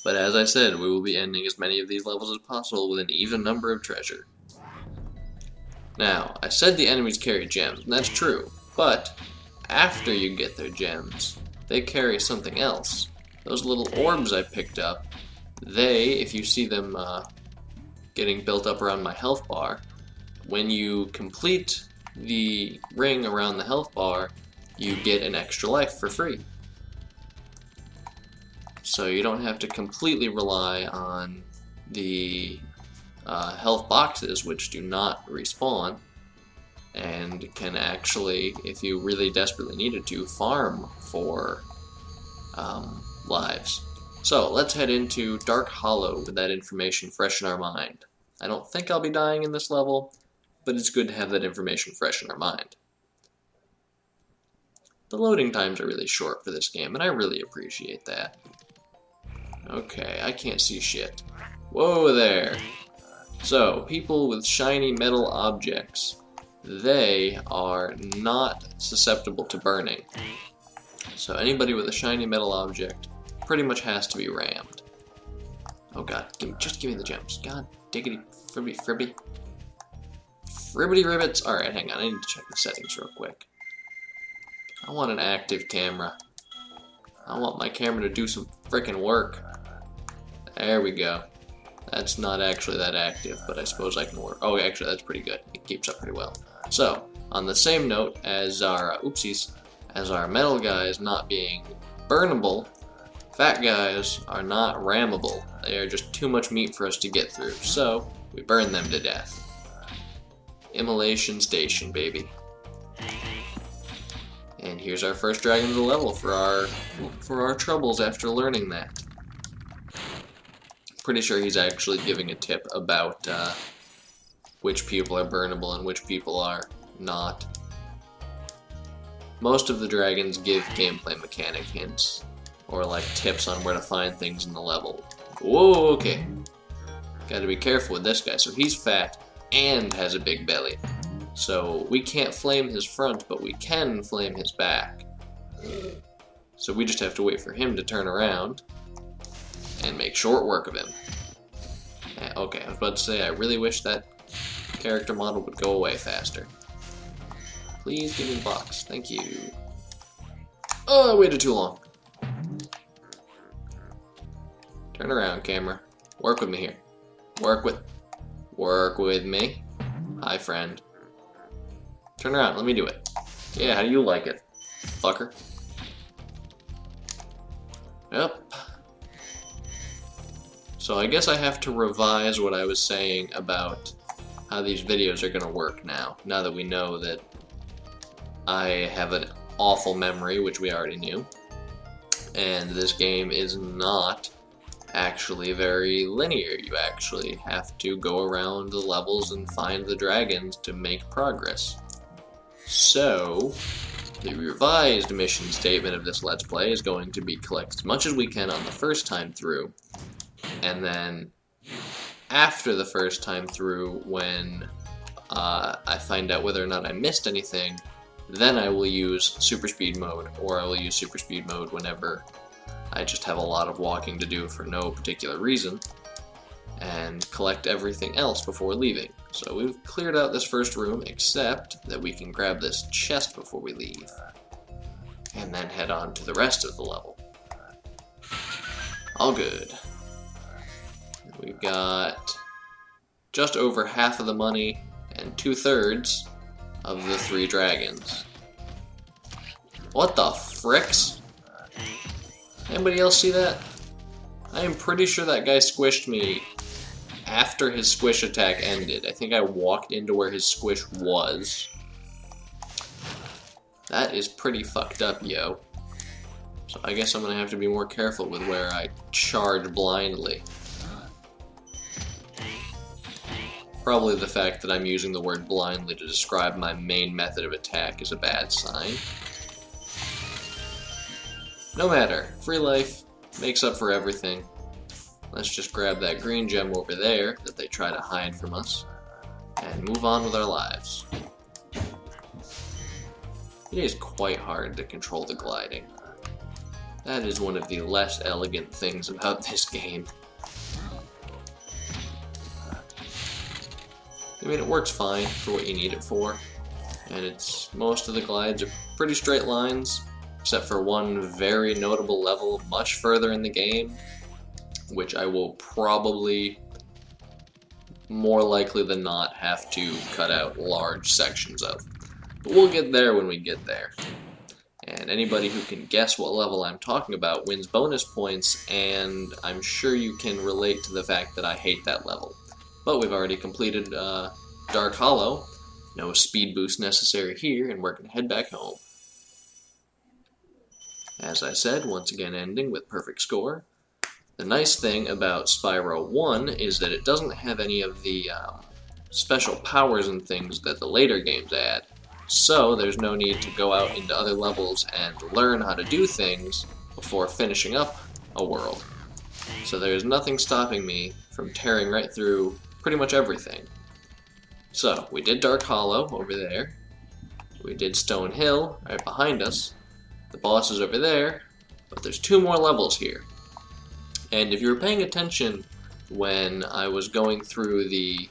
But as I said, we will be ending as many of these levels as possible with an even number of treasure. Now, I said the enemies carry gems, and that's true, but after you get their gems, they carry something else. Those little orbs I picked up, if you see them getting built up around my health bar, when you complete the ring around the health bar, you get an extra life for free. So you don't have to completely rely on the health boxes, which do not respawn, and can actually, if you really desperately needed to, farm for lives. So let's head into Dark Hollow with that information fresh in our mind. I don't think I'll be dying in this level, but it's good to have that information fresh in our mind. The loading times are really short for this game, and I really appreciate that. Okay, I can't see shit. Whoa there! So, people with shiny metal objects, they are not susceptible to burning. So anybody with a shiny metal object pretty much has to be rammed. Oh god, just give me the gems. God, diggity, fribby, fribby. Fribbity ribbits. Alright, hang on, I need to check the settings real quick. I want an active camera. I want my camera to do some frickin' work. There we go. That's not actually that active, but I suppose I can work. Oh, actually, that's pretty good. It keeps up pretty well. So, on the same note as our, as our metal guys not being burnable, fat guys are not rammable. They are just too much meat for us to get through, so we burn them to death. Immolation Station, baby. And here's our first dragon of the level for our troubles after learning that. Pretty sure he's actually giving a tip about which people are burnable and which people are not. Most of the dragons give gameplay mechanic hints, or like tips on where to find things in the level. Whoa, okay. Gotta be careful with this guy. So he's fat and has a big belly. So we can't flame his front, but we can flame his back. So we just have to wait for him to turn around and make short work of him. Okay, I was about to say, I really wish that character model would go away faster. Please give me the box. Thank you. Oh, I waited too long. Turn around, camera. Work with me here. Work with me. Hi, friend. Turn around, let me do it. Yeah, how do you like it, fucker? Yep. So I guess I have to revise what I was saying about how these videos are going to work now that we know that I have an awful memory, which we already knew, and this game is not actually very linear. You actually have to go around the levels and find the dragons to make progress. So, the revised mission statement of this Let's Play is going to be collect as much as we can on the first time through, and then after the first time through, when I find out whether or not I missed anything, then I will use super speed mode, or I will use super speed mode whenever I just have a lot of walking to do for no particular reason, and collect everything else before leaving. So we've cleared out this first room, except that we can grab this chest before we leave, and then head on to the rest of the level. All good. We've got just over half of the money and 2/3 of the 3 dragons. What the fricks? Anybody else see that? I am pretty sure that guy squished me after his squish attack ended. I think I walked into where his squish was. That is pretty fucked up, yo. So I guess I'm gonna have to be more careful with where I charge blindly. Probably the fact that I'm using the word blindly to describe my main method of attack is a bad sign. No matter. Free life makes up for everything. Let's just grab that green gem over there that they try to hide from us and move on with our lives. It is quite hard to control the gliding. That is one of the less elegant things about this game. I mean, it works fine for what you need it for, and most of the glides are pretty straight lines, except for one very notable level much further in the game, which I will probably, more likely than not, have to cut out large sections of. But we'll get there when we get there. And anybody who can guess what level I'm talking about wins bonus points, and I'm sure you can relate to the fact that I hate that level. But we've already completed Dark Hollow. No speed boost necessary here, and we're going to head back home. As I said, once again ending with perfect score. The nice thing about Spyro 1 is that it doesn't have any of the special powers and things that the later games add. So there's no need to go out into other levels and learn how to do things before finishing up a world. So there's nothing stopping me from tearing right through pretty much everything. So, we did Dark Hollow over there. We did Stone Hill right behind us. The boss is over there, but there's 2 more levels here. And if you were paying attention when I was going through the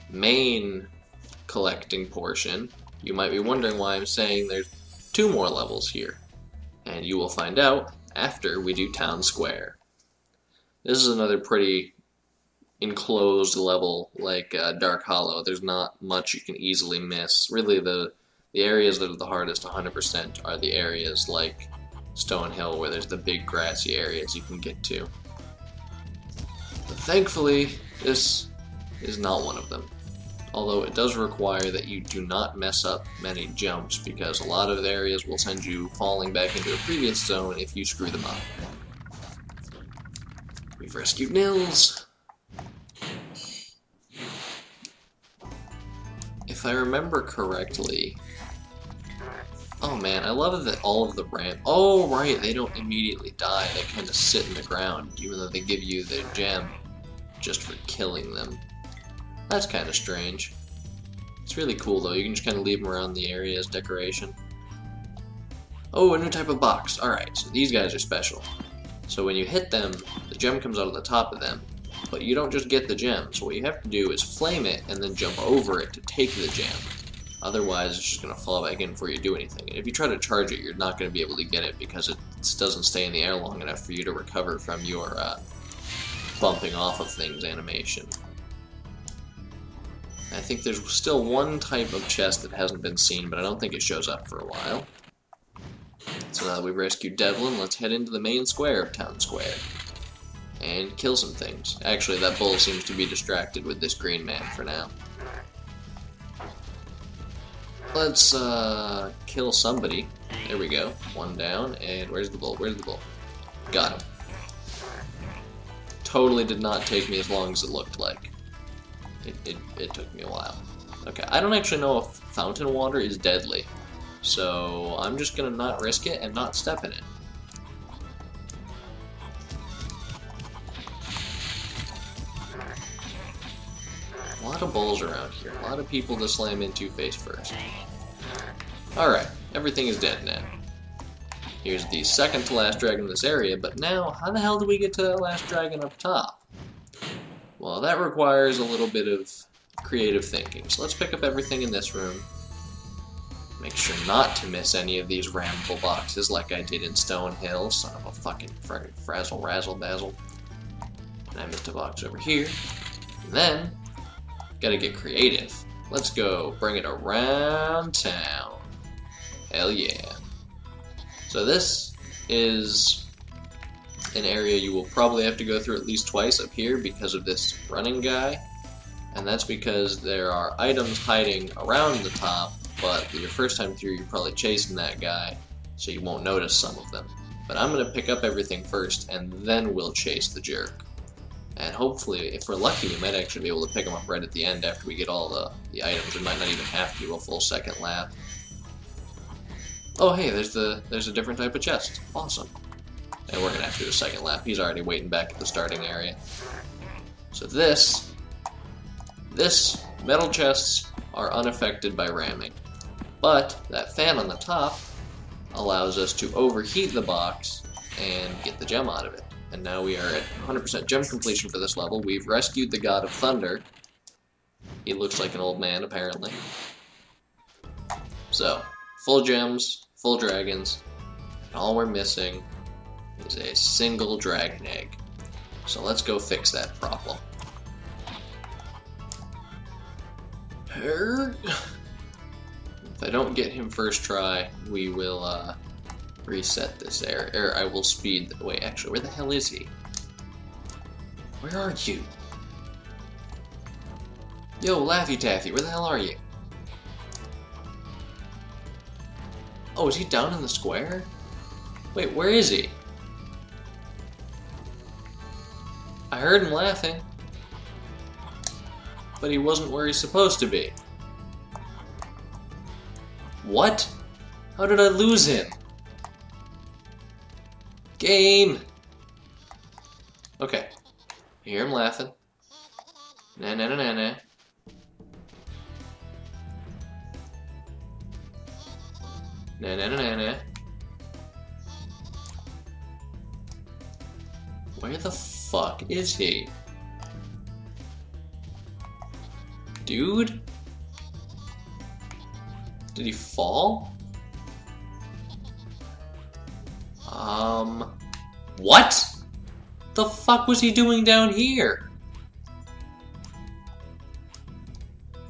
main collecting portion, you might be wondering why I'm saying there's 2 more levels here. And you will find out after we do Town Square. This is another pretty enclosed level like Dark Hollow. There's not much you can easily miss. Really, the areas that are the hardest 100% are the areas like Stone Hill, where there's the big grassy areas you can get to. But thankfully, this is not one of them. Although it does require that you do not mess up many jumps, because a lot of the areas will send you falling back into a previous zone if you screw them up. We've rescued Nils. If I remember correctly... Oh man, I love that all of the ramp... Oh right, they don't immediately die, they kind of sit in the ground, even though they give you the gem just for killing them. That's kind of strange. It's really cool though, you can just kind of leave them around the area as decoration. Oh, a new type of box. Alright, so these guys are special. So when you hit them, the gem comes out of the top of them, but you don't just get the gem, so what you have to do is flame it and then jump over it to take the gem. Otherwise, it's just going to fall back in before you do anything. And if you try to charge it, you're not going to be able to get it because it doesn't stay in the air long enough for you to recover from your bumping off of things animation. I think there's still one type of chest that hasn't been seen, but I don't think it shows up for a while. So now that we've rescued Devlin, let's head into the main square of Town Square and kill some things. Actually, that bull seems to be distracted with this green man for now. Let's kill somebody. There we go. One down, and where's the bull? Where's the bull? Got him. Totally did not take me as long as it looked like. It took me a while. Okay, I don't actually know if fountain water is deadly, so I'm just gonna not risk it and not step in it. A lot of bulls around here. A lot of people to slam into face first. Alright, everything is dead now. Here's the second to last dragon in this area, but now, how the hell do we get to that last dragon up top? Well, that requires a little bit of creative thinking. So let's pick up everything in this room. Make sure not to miss any of these rammable boxes like I did in Stone Hill. Son of a fucking frazzle razzle dazzle. And I missed a box over here. And then, gotta get creative. Let's go bring it around town. Hell yeah. So this is an area you will probably have to go through at least twice up here because of this running guy. And that's because there are items hiding around the top, but your first time through you're probably chasing that guy, so you won't notice some of them. But I'm going to pick up everything first, and then we'll chase the jerk. And hopefully, if we're lucky, we might actually be able to pick them up right at the end after we get all the items. We might not even have to do a full second lap. Oh hey, there's a different type of chest. Awesome. And we're going to have to do a second lap. He's already waiting back at the starting area. So this metal chests are unaffected by ramming. But that fan on the top allows us to overheat the box and get the gem out of it. And now we are at 100% gem completion for this level. We've rescued the God of Thunder. He looks like an old man, apparently. So, full gems, full dragons, and all we're missing is a single dragon egg. So let's go fix that problem. If I don't get him first try, we will reset this area. I will speed. Wait, actually, where the hell is he? Where are you? Yo, Laffy Taffy, where the hell are you? Oh, is he down in the square? Wait, where is he? I heard him laughing. But he wasn't where he's supposed to be. What? How did I lose him? Game! Okay. I hear him laughing. Na na na na na. Na na na na na. Where the fuck is he? Dude? Did he fall? What? The fuck was he doing down here?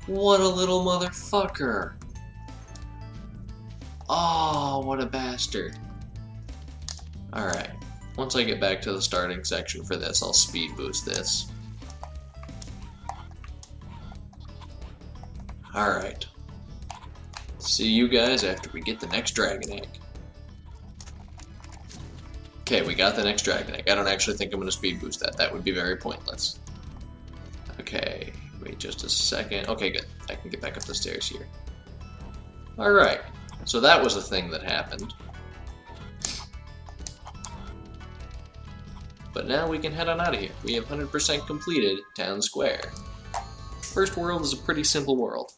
What a little motherfucker. Oh, what a bastard. Alright. Once I get back to the starting section for this, I'll speed boost this. Alright. See you guys after we get the next dragon egg. Okay, we got the next dragon egg. I don't actually think I'm going to speed boost that. That would be very pointless. Okay, wait just a second. Okay, good. I can get back up the stairs here. Alright, so that was a thing that happened. But now we can head on out of here. We have 100% completed Town Square. First world is a pretty simple world.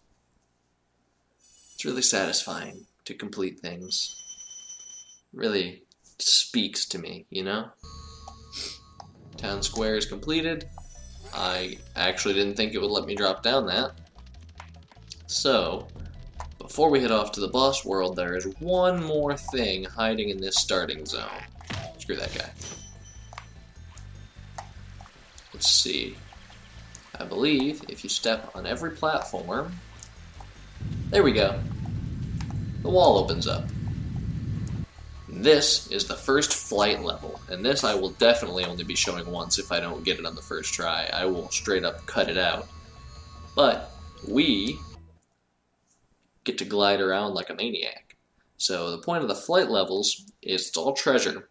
It's really satisfying to complete things. Really speaks to me, you know? Town Square is completed. I actually didn't think it would let me drop down that. So, before we head off to the boss world, there is one more thing hiding in this starting zone. Screw that guy. Let's see. I believe if you step on every platform... There we go. The wall opens up. This is the first flight level, and this I will definitely only be showing once if I don't get it on the first try. I will straight up cut it out. But we get to glide around like a maniac. So the point of the flight levels is it's all treasure,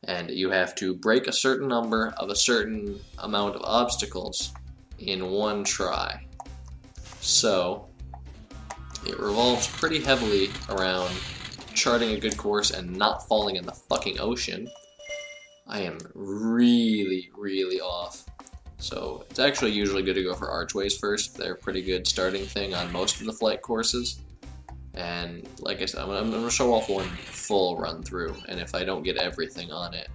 and you have to break a certain number of a certain amount of obstacles in one try. So it revolves pretty heavily around charting a good course and not falling in the fucking ocean. I am really, really off. So it's actually usually good to go for archways first. They're a pretty good starting thing on most of the flight courses. And like I said, I'm going to show off one full run through, and if I don't get everything on it,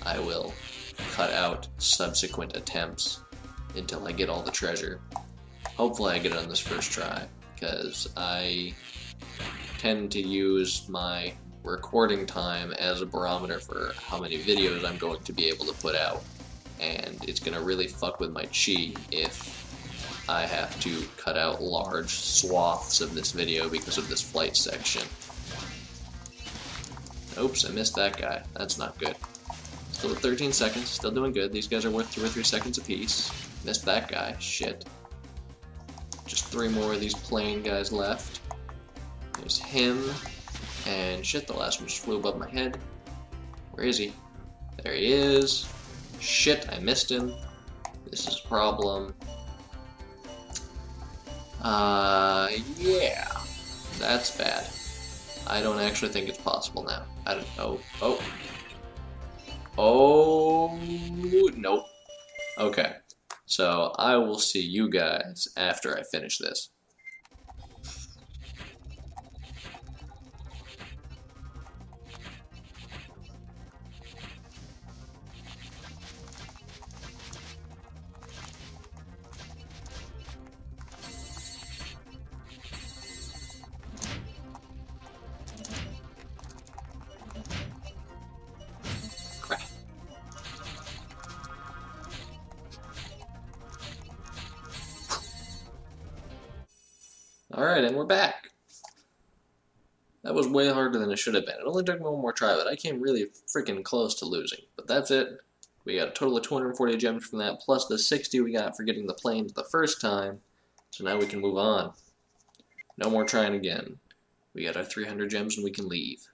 I will cut out subsequent attempts until I get all the treasure. Hopefully I get it on this first try, because I tend to use my recording time as a barometer for how many videos I'm going to be able to put out, and it's going to really fuck with my chi if I have to cut out large swaths of this video because of this flight section. Oops, I missed that guy. That's not good. Still at 13 seconds, still doing good. These guys are worth 2 or 3 seconds apiece. Missed that guy, shit. Just 3 more of these plane guys left. There's him, and shit, the last one just flew above my head. Where is he? There he is. Shit, I missed him. This is a problem. Yeah. That's bad. I don't actually think it's possible now. I don't know. Oh, nope. Okay. So, I will see you guys after I finish this. Alright, and we're back. That was way harder than it should have been. It only took me one more try, but I came really freaking close to losing. But that's it. We got a total of 240 gems from that, plus the 60 we got for getting the planes the first time. So now we can move on. No more trying again. We got our 300 gems and we can leave.